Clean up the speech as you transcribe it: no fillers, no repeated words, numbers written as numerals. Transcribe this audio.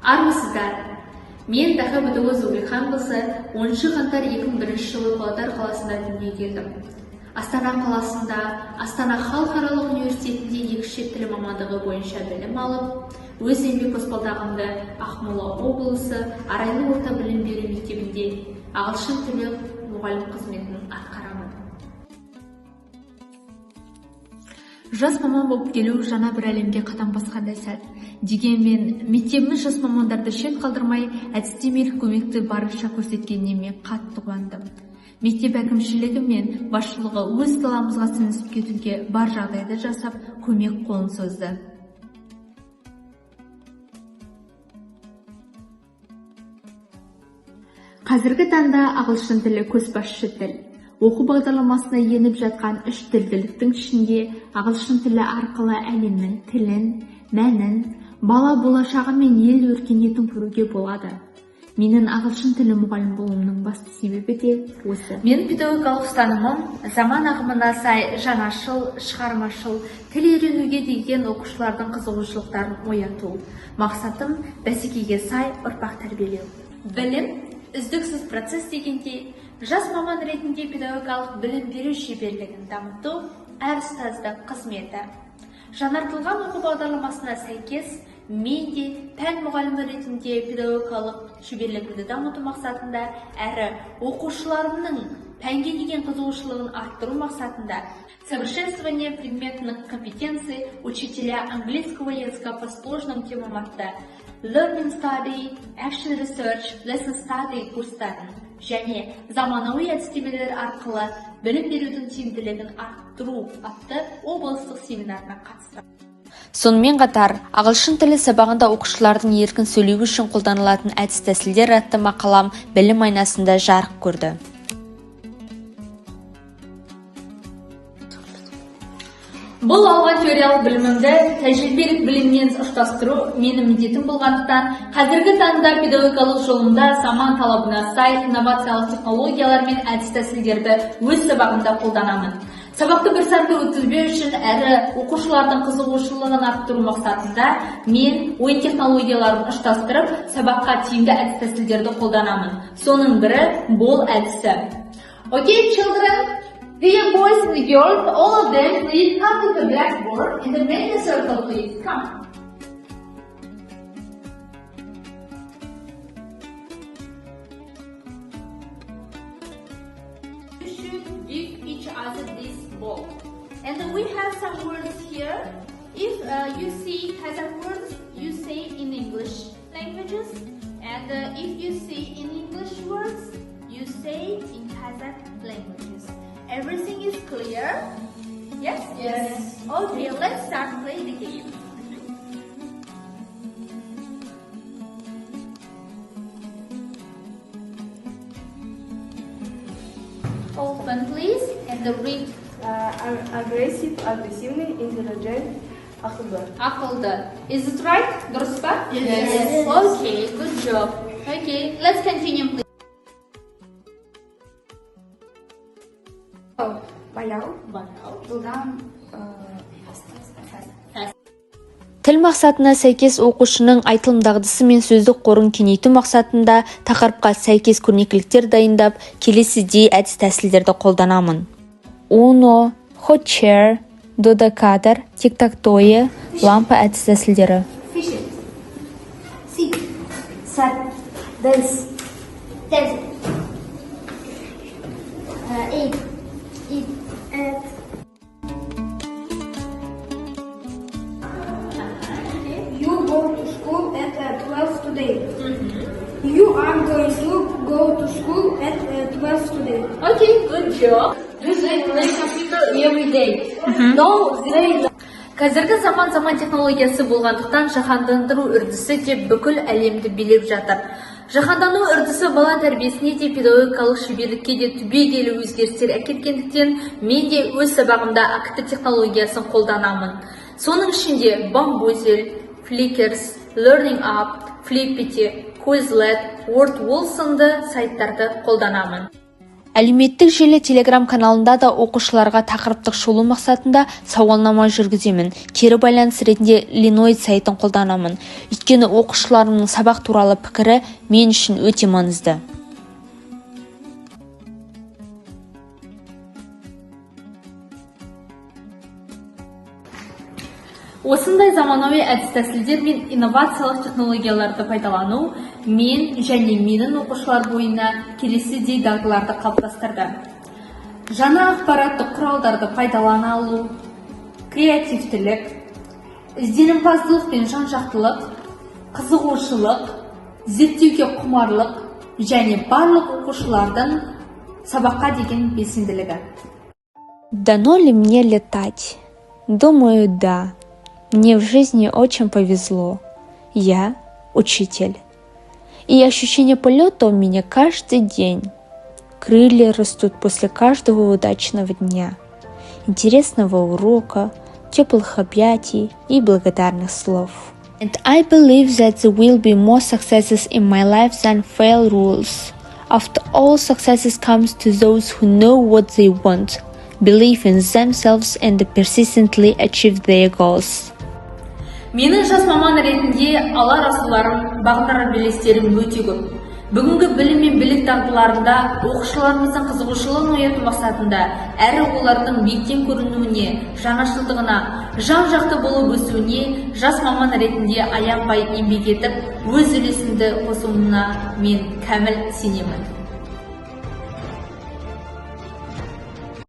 Армысыздар. Мен Даха Бөтөгөз Зулиханқызы 10 қаңтар 2001 жылы Павлодар қаласында дүниеге келдім. Астана қаласында Астана халықаралық университетінде екі шет тілі мамандығы бойынша білім алып, өз еңбек баспалдағымды Ақмола облысы Арайлы орта білім беру мектебінде ағылшын тілі мұғалім қызметін атқарамын. Жас маман болып келу жаңа бір әлемге қадам басқандай сәт. Дегенмен мектебіміз жас мамандарды шет қалдырмай, әдістемелік көмекті барынша көрсеткеніне мен қатты қуандым. Мектеп әкімшілігі мен басшылығы өз қаламызға сіңісіп кетуге бар жағдайды жасап, көмек қолын созды. Қазіргі таңда ағылшын тілі көшбасшы тіл. Оқу бағдарламасына еніп жатқан 3 тілділіктің ішінде ағылшын тілі арқылы әлемнің тілін, мәнін, бала болашағы мен ел өркениетін көруге болады. Менің ағылшын тілі мұғалім болуымның басты себебі де осы. Мен педагогикалық ұстанымым заман ағымына сай жаңашыл, шығармашыл, тіл үйренуге деген оқушылардың қызығушылықтарын ояту. Мақсатым бәсекеге сай ұрпақ тәрбиелеу. Білім үздіксіз процесс дегенде, жас маман ретінде педагогикалық білім беру шеберлігін дамыту әр ұстаздың қызметі. Жаңартылған оқу бағдарламасына сәйкес, мен де пән мұғалімі ретінде педагогикалық шеберлігімді дамыту мақсатында әрі оқушыларымның пәнге деген қызығушылығын арттыру мақсатында совершенствование предметных компетенций учителя английского языка по сложным темам атты Learning Study, Action Research, Lesson Study курстарын және заманауи әдістемелер арқылы білім берудің тиімділігін арттыру атты облыстық семинарына қатыстым. Сонымен қатар, ағылшын тілі сабағында оқушылардың еркін сөйлеуі үшін қолданылатын әдіс-тәсілдер атты мақалам білім айнасында жарық көрді. Бұл алған теориялық білімімді тәжірибелік біліммен ұштастыру менің міндетім болғандықтан, қазіргі таңда педагогикалық жолымда заман талабына сай инновациялық технологиялар мен әдіс-тәсілдерді өз сабағымда қолданамын. Сабақты бір сәтті өткізбеу үшін әрі оқушылардың қызығушылығын арттыру мақсатында мен ойын технологияларын ұштастырып, сабаққа тиімді әдіс-тәсілдерді қолданамын. Соның бірі бол әдісі. Okay, children. Dear boys and girls, all of them, please come to the blackboard and make a circle, please. Come. You should give each other this ball. And we have some words here. If you see Kazakh words, you say in English languages. And if you see in English words, you say in Kazakh languages. Everything is clear? Yes? Yes. Okay, let's start playing the game. Open please and read. Aggressive, aggressive, intelligent, akıllı. Akıllı. Is it right? Дұрыс па? Yes. Okay, good job. Okay, let's continue please. Баяу. Жылдам. Тіл мақсатына сәйкес оқушының айтылым дағдысы мен сөздік қорын кеңейту мақсатында тақырыпқа сәйкес көрнекіліктер дайындап, келесідей әдіс-тәсілдерді қолданамын. Uno, hot chair, dodecadr, tic-tac-toe, лампа әдіс-тәсілдері. Fish. Sit. Sat. Dance. Dance. Eat. Eat. You go to school at 12 today. You are going to go to school at 12 today. Okay, good job. Do they play computer every day? No, they don't. Қазіргі заман технологиясы болғандықтан жаһандандыру үрдісі де бүкіл әлемді билеп жатыр. Жаһандану үрдісі бала тәрбиесіне де педагогикалық шеберлікке де түбегейлі өзгерістер әкелгендіктен мен де өз сабағымда ACT технологиясын қолданамын. Соның ішінде Bamboozle, Flickrs, Learning Up, Flippity, Quizlet, WordWall сынды сайттарды қолданамын. Әлеуметтік желі Telegram каналында да оқушыларға тақырыптық шолу мақсатында сауалнама жүргіземін. Кері байланыс ретінде Linoid сайтын қолданамын. Өйткені оқушыларымның сабақ туралы пікірі мен үшін өте маңызды. Осындай заманауи әдіс-тәсілдер мен инновациялық технологияларды пайдалану мен және менің оқушылар бойына келесідей дағдыларды қалыптастырды. Жаңа ақпараттық құралдарды пайдалана алу, креативтілік, ізденімпаздылық пен жан-жақтылық, қызығушылық, зерттеуге құмарлық және барлық оқушылардың сабаққа деген белсенділігі. Дано ли мне летать? Думаю, да. Мне в жизни очень повезло. Я учитель. И ощущение полета у меня каждый день. Крылья растут после каждого удачного дня, интересного урока, теплых объятий и благодарных слов. And I believe that there will be more successes in my life than fail rules. After all, successes comes to those who know what they want, believe in themselves and persistently achieve their goals. Менің жас маман ретінде алар асуларым, бағындырар белестерім өте көп. Бүгінгі білім мен білік дағдыларында оқушыларымыздың қызығушылығын ояту мақсатында әрі олардың биіктен көрінуіне, жаңашылдығына, жан-жақты болып өсуіне жас маман ретінде аянбай еңбек етіп, өз үлесімді қосуына мен кәміл сенемін.